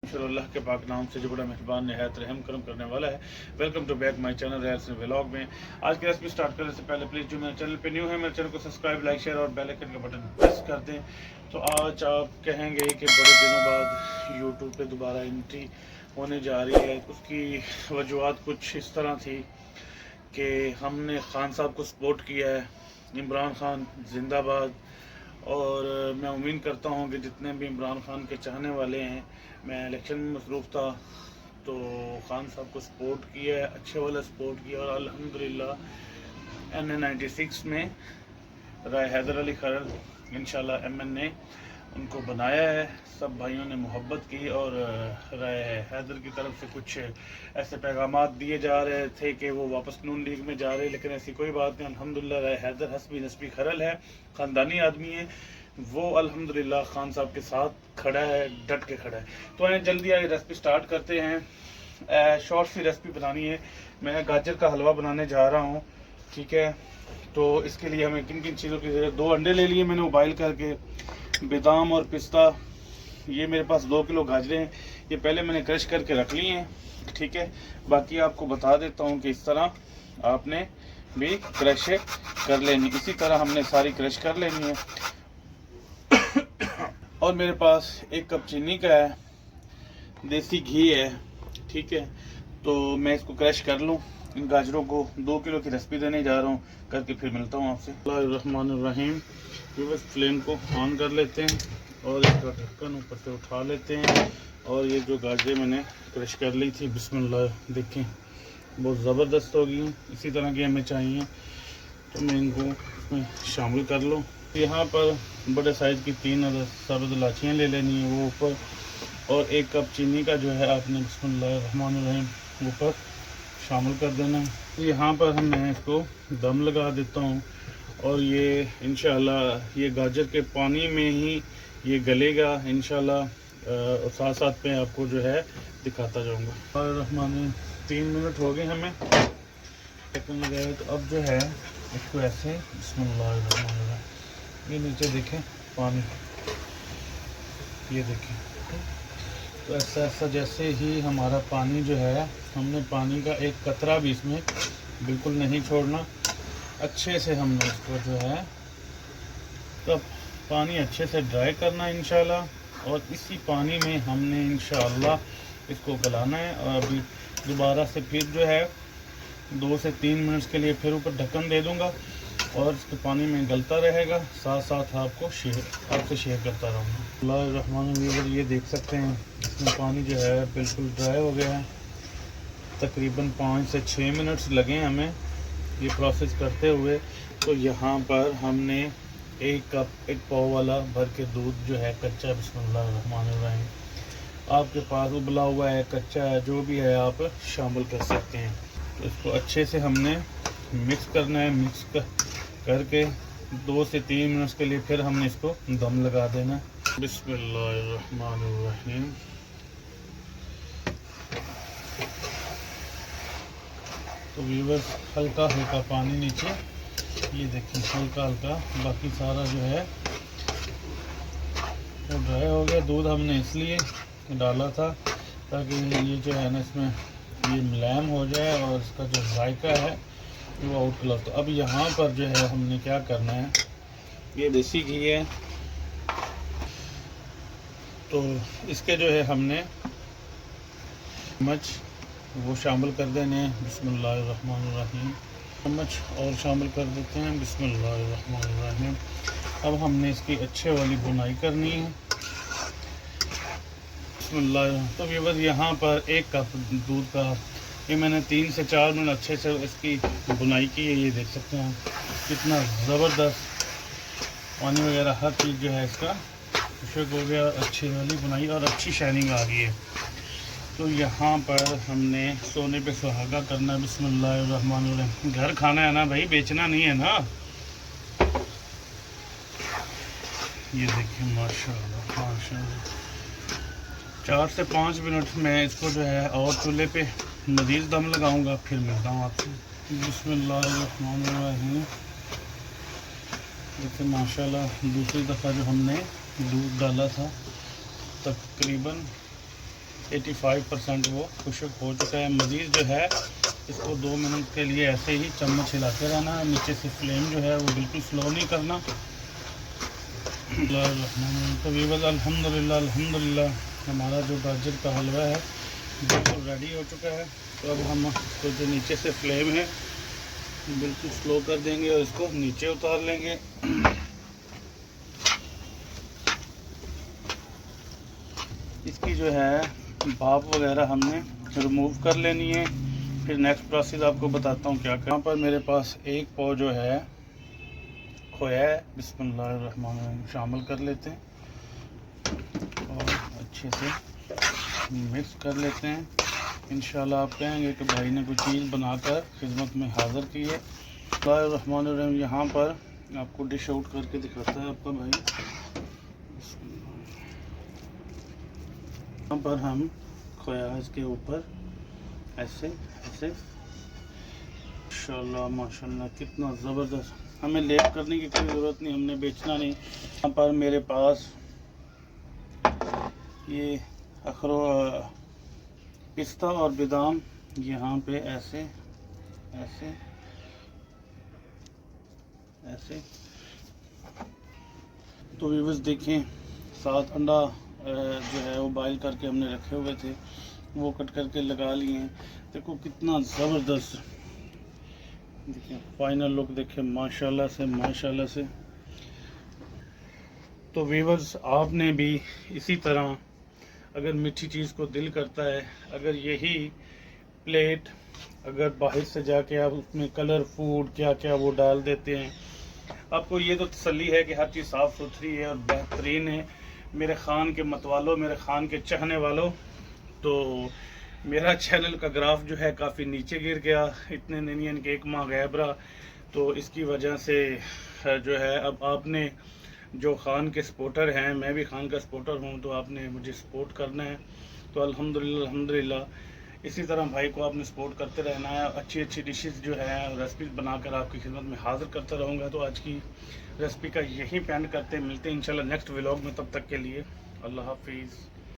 अल्लाह के पाक नाम से जो बड़ा मेहरबान नहायत रहम करम करने वाला है। Welcome to back my channel रैल्स व्लॉग में। आज की रेसिपी स्टार्ट करने से पहले प्लीज़ जो मेरे चैनल पे न्यू है मेरे चैनल को सब्सक्राइब, लाइक, शेयर और बेल आइकन का बटन प्रेस कर दें। तो आज आप कहेंगे कि बड़े दिनों बाद यूट्यूब पे दोबारा एंट्री होने जा रही है। उसकी वजूहत कुछ इस तरह थी कि हमने खान साहब को सपोर्ट किया है, इमरान खान जिंदाबाद। और मैं उम्मीद करता हूँ कि जितने भी इमरान खान के चाहने वाले हैं, मैं इलेक्शन में मसरूफ़ था तो खान साहब को सपोर्ट किया है, अच्छे वाला सपोर्ट किया। और अल्हम्दुलिल्लाह NA96 में राय हैदर अली खरल इंशाल्लाह MN ने उनको बनाया है। सब भाइयों ने मोहब्बत की और राय हैदर की तरफ से कुछ ऐसे पैगामात दिए जा रहे थे कि वो वापस नून लीग में जा रहे, लेकिन ऐसी कोई बात नहीं। अल्हम्दुलिल्लाह राय हैदर हस्बी नस्बी खरल है, ख़ानदानी आदमी है, वो अल्हम्दुलिल्लाह खान साहब के साथ खड़ा है, डट के खड़ा है। तो आए जल्दी आगे रेसिपी स्टार्ट करते हैं। शॉर्ट सी रेसिपी बनानी है। मैं गाजर का हलवा बनाने जा रहा हूँ, ठीक है। तो इसके लिए हमें किन किन चीज़ों की ज़रूरत, 2 अंडे ले लिए मैंने उबाइल करके, बादाम और पिस्ता, ये मेरे पास 2 किलो गाजरें हैं, ये पहले मैंने क्रश करके रख लिए हैं, ठीक है। बाकी आपको बता देता हूँ कि इस तरह आपने भी क्रश कर लेनी, इसी तरह हमने सारी क्रश कर लेनी है। और मेरे पास 1 कप चीनी का है, देसी घी है, ठीक है। तो मैं इसको क्रश कर लूँ। इन गाजरों को 2 किलो की रेसिपी देने जा रहा हूँ, करके फिर मिलता हूँ आपसे। बिस्मिल्लाहिर्रहमानिर्रहीम। बस फ्लेम को ऑन कर लेते हैं और इसका ढक्कन ऊपर से उठा लेते हैं। और ये जो गाजरें मैंने क्रश कर ली थी, बिस्मिल्लाह, देखें बहुत ज़बरदस्त होगी, इसी तरह की हमें चाहिए। तो मैं इनको इसमें शामिल कर लूँ। यहाँ पर बड़े साइज़ की 3 अदद सब्ज़ इलायचियाँ ले लेनी है, वो ऊपर। और 1 कप चीनी का जो है आपने बिस्मिल्लाहिर्रहमानिर्रहीम ऊपर शामिल कर देना है। यहाँ पर मैं इसको दम लगा देता हूँ और ये इंशाल्लाह ये गाजर के पानी में ही ये गलेगा इंशाल्लाह। साथ साथ में आपको जो है दिखाता जाऊँगा। और 3 मिनट हो गए हमें ढक्कन लगाए। तो अब जो है इसको ऐसे बिस्मिल्लाहिर्रहमानिर्रहीम, ये नीचे देखें पानी, ये देखें। तो ऐसा ऐसा जैसे ही हमारा पानी जो है, हमने पानी का 1 कतरा भी इसमें बिल्कुल नहीं छोड़ना। अच्छे से हमने इसको जो है तब पानी अच्छे से ड्राई करना है इंशाल्लाह। और इसी पानी में हमने इंशाल्लाह इसको गलाना है। और अभी दोबारा से फिर जो है 2 से 3 मिनट के लिए फिर ऊपर ढक्कन दे दूंगा और इसके पानी में गलता रहेगा, साथ साथ आपसे शेयर करता रहूँगा। ये देख सकते हैं इसमें पानी जो है बिल्कुल ड्राई हो गया है। तकरीबन 5 से 6 मिनट्स लगे हमें ये प्रोसेस करते हुए। तो यहाँ पर हमने 1 कप 1 पाव वाला भर के दूध जो है कच्चा, बिस्मिल्लाहिर्रहमानिर्रहीम, आपके पास उबला हुआ है, कच्चा है, जो भी है आप शामिल कर सकते हैं। तो इसको अच्छे से हमने मिक्स करना है। मिक्स करके 2 से 3 मिनट के लिए फिर हमने इसको दम लगा देना है। बिस्मिल्लाहिर्रहमानिर्रहीम। तो व्यूअर्स, हल्का हल्का पानी नीचे, ये देखिए हल्का हल्का, बाकी सारा जो है वो ड्राई हो गया। दूध हमने इसलिए डाला था ताकि ये जो है ना इसमें ये मुलायम हो जाए और इसका जो जायका है वो आउट कलर। तो अब यहाँ पर जो है हमने क्या करना है, ये देसी घी है, तो इसके जो है हमने चम्मच वो शामिल कर देने हैं, बिस्मिल्लाहिर्रहमानिर्रहीम। चम्मच और शामिल कर देते हैं, बिस्मिल्लाहिर्रहमानिर्रहीम। अब हमने इसकी अच्छे वाली बुनाई करनी है, बिस्मिल्लाह। तो ये बस यहाँ पर 1 कप दूध का ये मैंने 3 से 4 मिनट अच्छे से इसकी बुनाई की है। ये देख सकते हैं कितना ज़बरदस्त पानी वगैरह हर चीज़ जो है इसका खुशक हो गया, अच्छी वाली बुनाई और अच्छी शाइनिंग आ गई है। तो यहाँ पर हमने सोने पे सुहागा करना है, बिस्मिल्लाहिर्रहमानिर्रहीम। घर खाना है ना भाई, बेचना नहीं है ना। ये देखिए माशाल्लाह माशाल्लाह। 4 से 5 मिनट में इसको जो है और चूल्हे पे मज़ीद दम लगाऊंगा, फिर मिलता हूँ आपसे। बिस्मिल्लाहिर्रहमानिर्रहीम। देखिए माशाल्लाह दूसरी दफ़ा जो हमने दूध डाला था तकरीबन 85% वो खुश्क हो चुका है। मज़ीद जो है इसको 2 मिनट के लिए ऐसे ही चम्मच हिलाते रहना है। नीचे से फ्लेम जो है वो बिल्कुल स्लो नहीं करना। तो वीवर्स अल्हम्दुलिल्लाह हमारा जो गाजर का हलवा है बिल्कुल रेडी हो चुका है। तो अब हम तो जो नीचे से फ्लेम है बिल्कुल स्लो कर देंगे और इसको नीचे उतार लेंगे। इसकी जो है भाप वगैरह हमने रिमूव कर लेनी है। फिर नेक्स्ट प्रोसेस आपको बताता हूँ क्या करना। यहाँ पर मेरे पास एक पाव जो है खोया है, बिस्मिल्लाहिर्रहमानिर्रहीम शामिल कर लेते हैं और अच्छे से मिक्स कर लेते हैं। इंशाल्लाह आप कहेंगे कि भाई ने कोई चीज़ बनाकर खिदमत में हाज़िर की है। बिस्मिल्लाहिर्रहमानिर्रहीम यहाँ पर आपको डिश आउट करके दिखाता है आपका भाई। यहाँ पर हम खोया इसके ऊपर ऐसे ऐसे माशाल्लाह कितना ज़बरदस्त। हमें लेप करने की कोई ज़रूरत नहीं, हमने बेचना नहीं। यहाँ पर मेरे पास ये पिस्ता और बादाम यहाँ पे ऐसे ऐसे ऐसे। तो व्यूअर्स देखें, 7 अंडा जो है वो बॉयल करके हमने रखे हुए थे, वो कट करके लगा लिए हैं। देखो कितना ज़बरदस्त, देखिए फाइनल लुक देखें माशाल्लाह से। तो व्यूअर्स आपने भी इसी तरह अगर मीठी चीज़ को दिल करता है, अगर यही प्लेट अगर बाहर से जाके आप उसमें कलर फूड क्या क्या वो डाल देते हैं, आपको ये तो तसल्ली है कि हर चीज़ साफ़ सुथरी है और बेहतरीन है। मेरे ख़ान के मतवालों, मेरे ख़ान के चाहने वालों, तो मेरा चैनल का ग्राफ जो है काफ़ी नीचे गिर गया इतने दिन, यानी कि 1 माह गैब रहा। तो इसकी वजह से जो है अब आपने जो ख़ान के सपोर्टर हैं, मैं भी ख़ान का सपोर्टर हूँ, तो आपने मुझे सपोर्ट करना है। तो अल्हम्दुलिल्लाह इसी तरह भाई को आपने सपोर्ट करते रहना है। अच्छी अच्छी डिशेस जो है रेसिपी बनाकर आपकी खिदमत में हाज़िर करता रहूँगा। तो आज की रेसिपी का यही पेंड करते मिलते हैं इंशाल्लाह नेक्स्ट व्लॉग में। तब तक के लिए अल्लाह हाफिज़।